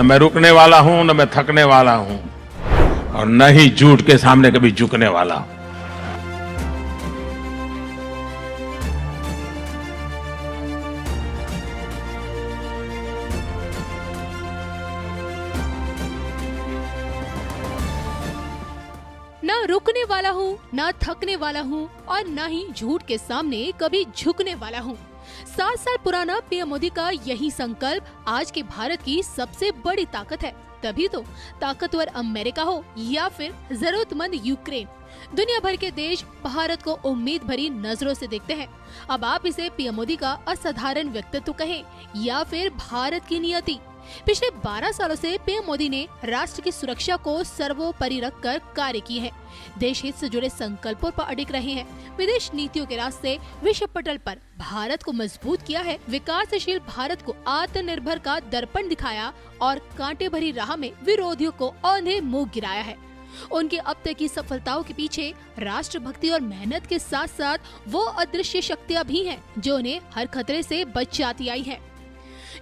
न मैं रुकने वाला हूं, न मैं थकने वाला हूं, और न ही झूठ के सामने कभी झुकने वाला हूं। ना रुकने वाला हूँ, ना थकने वाला हूँ और ना ही झूठ के सामने कभी झुकने वाला हूँ। 7 साल पुराना पीएम मोदी का यही संकल्प आज के भारत की सबसे बड़ी ताकत है। तभी तो ताकतवर अमेरिका हो या फिर जरूरतमंद यूक्रेन, दुनिया भर के देश भारत को उम्मीद भरी नजरों से देखते हैं। अब आप इसे पीएम मोदी का असाधारण व्यक्तित्व कहें या फिर भारत की नियति, पिछले 12 सालों से पीएम मोदी ने राष्ट्र की सुरक्षा को सर्वोपरि रखकर कार्य किए हैं, देश हित से जुड़े संकल्पों पर अडिग रहे हैं, विदेश नीतियों के रास्ते विश्व पटल पर भारत को मजबूत किया है, विकासशील भारत को आत्मनिर्भर का दर्पण दिखाया और कांटे भरी राह में विरोधियों को औंधे मुंह गिराया है। उनकी अब तक की सफलताओं के पीछे राष्ट्रभक्ति और मेहनत के साथ साथ वो अदृश्य शक्तियाँ भी हैं जो उन्हें हर खतरे से बचाती आई हैं,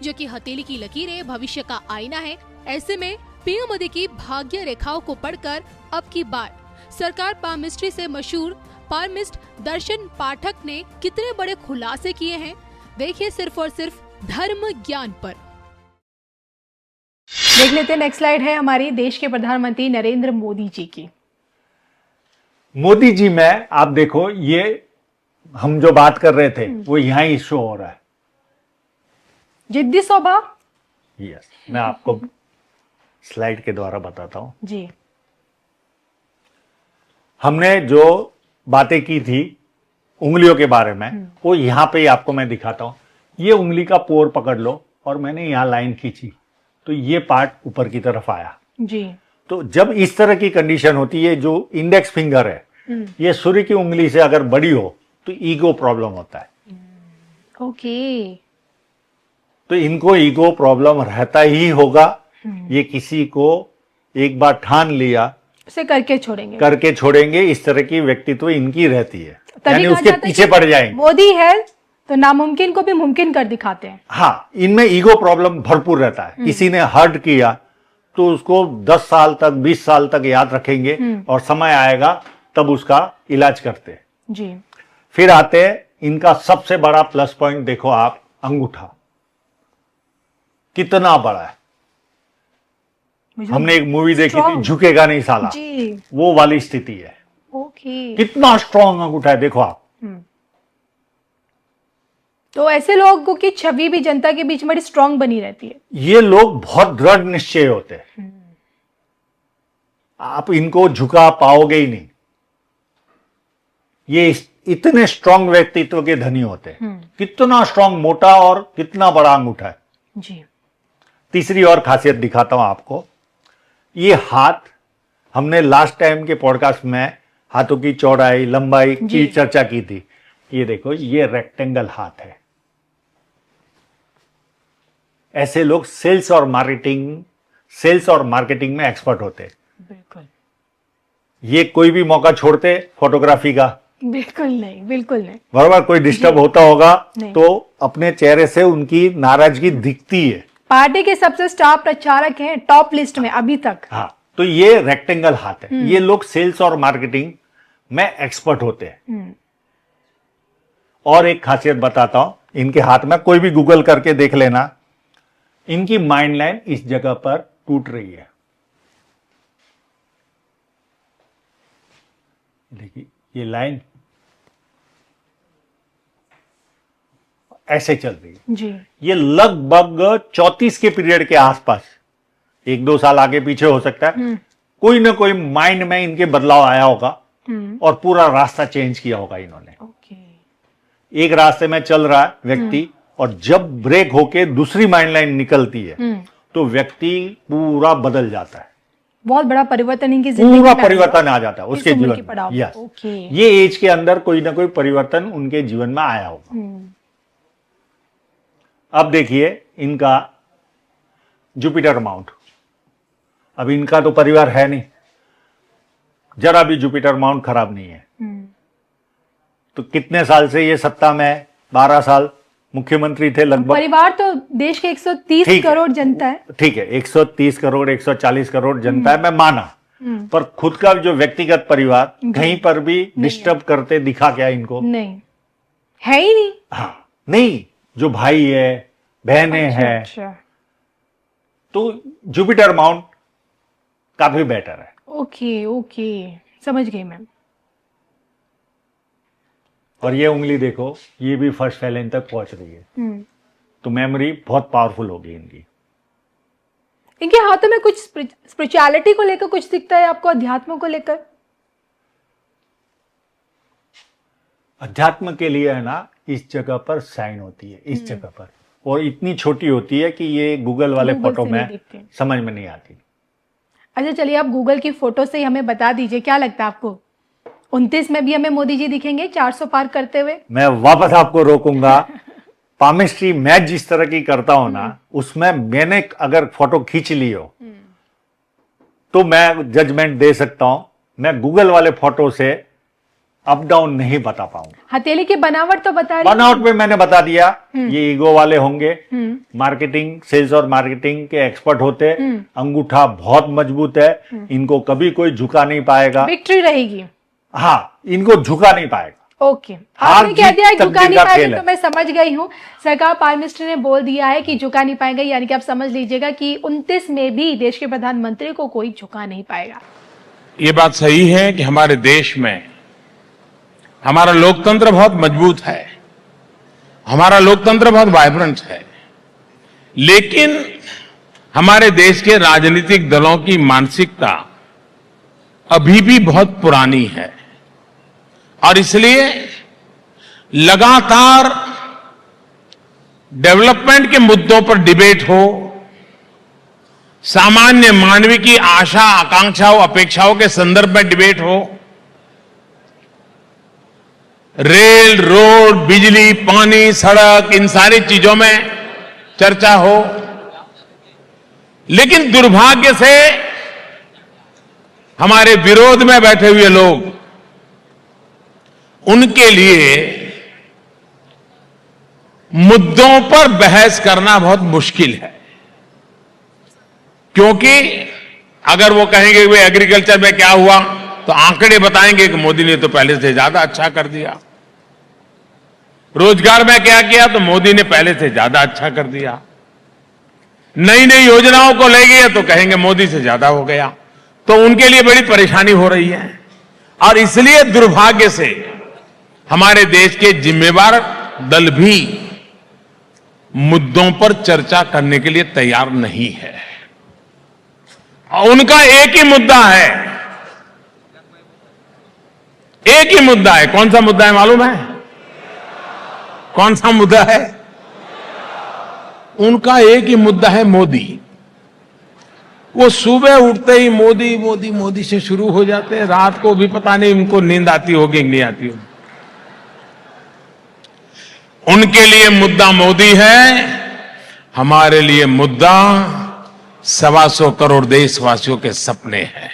जो कि हथेली की लकीरें भविष्य का आईना है। ऐसे में पीएम मोदी की भाग्य रेखाओं को पढ़कर अब की बार सरकार पामिस्ट्री से मशहूर पामिस्ट दर्शन पाठक ने कितने बड़े खुलासे किए हैं, देखिए सिर्फ और सिर्फ धर्म ज्ञान पर। देख लेते हैं, नेक्स्ट स्लाइड है हमारी देश के प्रधानमंत्री नरेंद्र मोदी जी की। मोदी जी में आप देखो, ये हम जो बात कर रहे थे वो यहाँ ही शो हो रहा है। जिद्दी स्वभाव। यस, मैं आपको स्लाइड के द्वारा बताता हूं जी। हमने जो बातें की थी उंगलियों के बारे में, वो यहां पे ही आपको मैं दिखाता हूं। ये उंगली का पोर पकड़ लो और मैंने यहां लाइन खींची तो ये पार्ट ऊपर की तरफ आया जी। तो जब इस तरह की कंडीशन होती है, जो इंडेक्स फिंगर है ये सूर्य की उंगली से अगर बड़ी हो तो ईगो प्रॉब्लम होता है। ओके। तो इनको ईगो प्रॉब्लम रहता ही होगा। ये किसी को एक बार ठान लिया उसे करके छोड़ेंगे, इस तरह की व्यक्तित्व इनकी रहती है, यानी कहा उसके जाता है पीछे पड़ जाएंगे। मोदी है तो नामुमकिन को भी मुमकिन कर दिखाते हैं। हाँ, इनमें ईगो प्रॉब्लम भरपूर रहता है। किसी ने हर्ट किया तो उसको 10 साल तक 20 साल तक याद रखेंगे और समय आएगा तब उसका इलाज करते हैं जी। फिर आते हैं इनका सबसे बड़ा प्लस पॉइंट, देखो आप, अंगूठा कितना बड़ा है। हमने एक मूवी देखी थी, झुकेगा नहीं साला जी। वो वाली स्थिति है। ओके। कितना स्ट्रॉन्ग अंगूठा है, देखो आप। तो ऐसे लोगों की छवि भी जनता के बीच में बड़ी स्ट्रॉन्ग बनी रहती है। ये लोग बहुत दृढ़ निश्चय होते हैं, आप इनको झुका पाओगे ही नहीं। ये इतने स्ट्रॉन्ग व्यक्तित्व के धनी होते हैं। कितना स्ट्रॉन्ग, मोटा और कितना बड़ा अंगूठा है जी। तीसरी और खासियत दिखाता हूं आपको। ये हाथ, हमने लास्ट टाइम के पॉडकास्ट में हाथों की चौड़ाई लंबाई की चर्चा की थी। ये देखो, ये रेक्टेंगल हाथ है। ऐसे लोग सेल्स और मार्केटिंग में एक्सपर्ट होते हैं। बिल्कुल। ये कोई भी मौका छोड़ते फोटोग्राफी का? बिल्कुल नहीं, बिल्कुल नहीं। बराबर, कोई डिस्टर्ब होता होगा तो अपने चेहरे से उनकी नाराजगी दिखती है। पार्टी के सबसे स्टार प्रचारक हैं टॉप लिस्ट में अभी तक। हाँ, तो ये रेक्टेंगल हाथ है। ये लोग सेल्स और मार्केटिंग में एक्सपर्ट होते हैं। और एक खासियत बताता हूं, इनके हाथ में, कोई भी गूगल करके देख लेना, इनकी माइंड लाइन इस जगह पर टूट रही है। देखिए, ये लाइन ऐसे चल रही है जी। ये लगभग 34 के पीरियड के आसपास, 1-2 साल आगे पीछे हो सकता है, कोई ना कोई माइंड में इनके बदलाव आया होगा और पूरा रास्ता चेंज किया होगा इन्होंने। एक रास्ते में चल रहा है व्यक्ति, और जब ब्रेक होके दूसरी माइंड लाइन निकलती है तो व्यक्ति पूरा बदल जाता है। बहुत बड़ा परिवर्तन इनकी जिंदगी पूरा में परिवर्तन आ जाता है उसके जीवन में। यस, ये एज के अंदर कोई ना कोई परिवर्तन उनके जीवन में आया होगा। अब देखिए इनका जुपिटर माउंट। अब इनका तो परिवार है नहीं, जरा भी जुपिटर माउंट खराब नहीं है। तो कितने साल से ये सत्ता में है? 12 साल। मुख्यमंत्री थे लगभग। परिवार तो देश के 130 ठीक है। करोड़ जनता है। ठीक है, 130 करोड़ 140 करोड़ जनता है, मैं माना, पर खुद का जो व्यक्तिगत परिवार कहीं पर भी डिस्टर्ब करते दिखा क्या इनको? नहीं, है ही नहीं। हाँ, नहीं, जो भाई है, बहनें हैं, अच्छा, तो जुपिटर माउंट काफी बेटर है। ओके ओके, समझ गई मैम। और ये उंगली देखो, ये भी फर्स्ट फैलेन तक पहुंच रही है, तो मेमोरी बहुत पावरफुल होगी इनकी। इनके हाथों में कुछ स्पिरिचुअलिटी को लेकर कुछ दिखता है आपको, अध्यात्म को लेकर? अध्यात्म के लिए है ना, इस जगह पर साइन होती है, इस जगह पर, और इतनी छोटी होती है कि ये गूगल वाले गूगल फोटो से नहीं में दिखती। समझ में नहीं आती। अच्छा चलिए, आप गूगल की फोटो से ही हमें बता दीजिए, क्या लगता है आपको 29 में भी हमें मोदी जी दिखेंगे 400 पार करते हुए? मैं वापस आपको रोकूंगा। पामिस्ट्री मैं जिस तरह की करता हूं ना, उसमें मैंने अगर फोटो खींच ली हो तो मैं जजमेंट दे सकता हूं। मैं गूगल वाले फोटो से अप डाउन नहीं बता पाऊंगा। हथेली की बनावट तो बता रही। बनावट में मैंने बता दिया, ये ईगो वाले होंगे, मार्केटिंग, सेल्स और मार्केटिंग के एक्सपर्ट होते, अंगूठा बहुत मजबूत है, इनको कभी कोई झुका नहीं पाएगा। विक्ट्री रहेगी। हाँ, इनको झुका नहीं पाएगा। ओके, हार आपने कह जीत दिया तकदीर झुका नहीं का पाएगा, खेल है। तो मैं समझ गई हूँ। सरकार प्राइम मिनिस्टर ने बोल दिया है कि झुका नहीं पाएगा, यानी कि आप समझ लीजिएगा कि 29 में भी देश के प्रधानमंत्री को कोई झुका नहीं पाएगा। ये बात सही है कि हमारे देश में हमारा लोकतंत्र बहुत मजबूत है, हमारा लोकतंत्र बहुत वाइब्रेंट है, लेकिन हमारे देश के राजनीतिक दलों की मानसिकता अभी भी बहुत पुरानी है, और इसलिए लगातार डेवलपमेंट के मुद्दों पर डिबेट हो, सामान्य मानवीय की आशा आकांक्षाओं अपेक्षाओं के संदर्भ में डिबेट हो, रेल, रोड, बिजली, पानी, सड़क, इन सारी चीजों में चर्चा हो, लेकिन दुर्भाग्य से हमारे विरोध में बैठे हुए लोग, उनके लिए मुद्दों पर बहस करना बहुत मुश्किल है। क्योंकि अगर वो कहेंगे वे एग्रीकल्चर में क्या हुआ, तो आंकड़े बताएंगे कि मोदी ने तो पहले से ज्यादा अच्छा कर दिया। रोजगार में क्या किया, तो मोदी ने पहले से ज्यादा अच्छा कर दिया। नई नई योजनाओं को ले गए तो कहेंगे मोदी से ज्यादा हो गया। तो उनके लिए बड़ी परेशानी हो रही है, और इसलिए दुर्भाग्य से हमारे देश के जिम्मेवार दल भी मुद्दों पर चर्चा करने के लिए तैयार नहीं है। और उनका एक ही मुद्दा है, एक ही मुद्दा है। कौन सा मुद्दा है मालूम है? कौन सा मुद्दा है? उनका एक ही मुद्दा है, मोदी। वो सुबह उठते ही मोदी मोदी मोदी से शुरू हो जाते हैं, रात को भी पता नहीं उनको नींद आती होगी कि नहीं आती होगी। उनके लिए मुद्दा मोदी है, हमारे लिए मुद्दा 125 करोड़ देशवासियों के सपने हैं।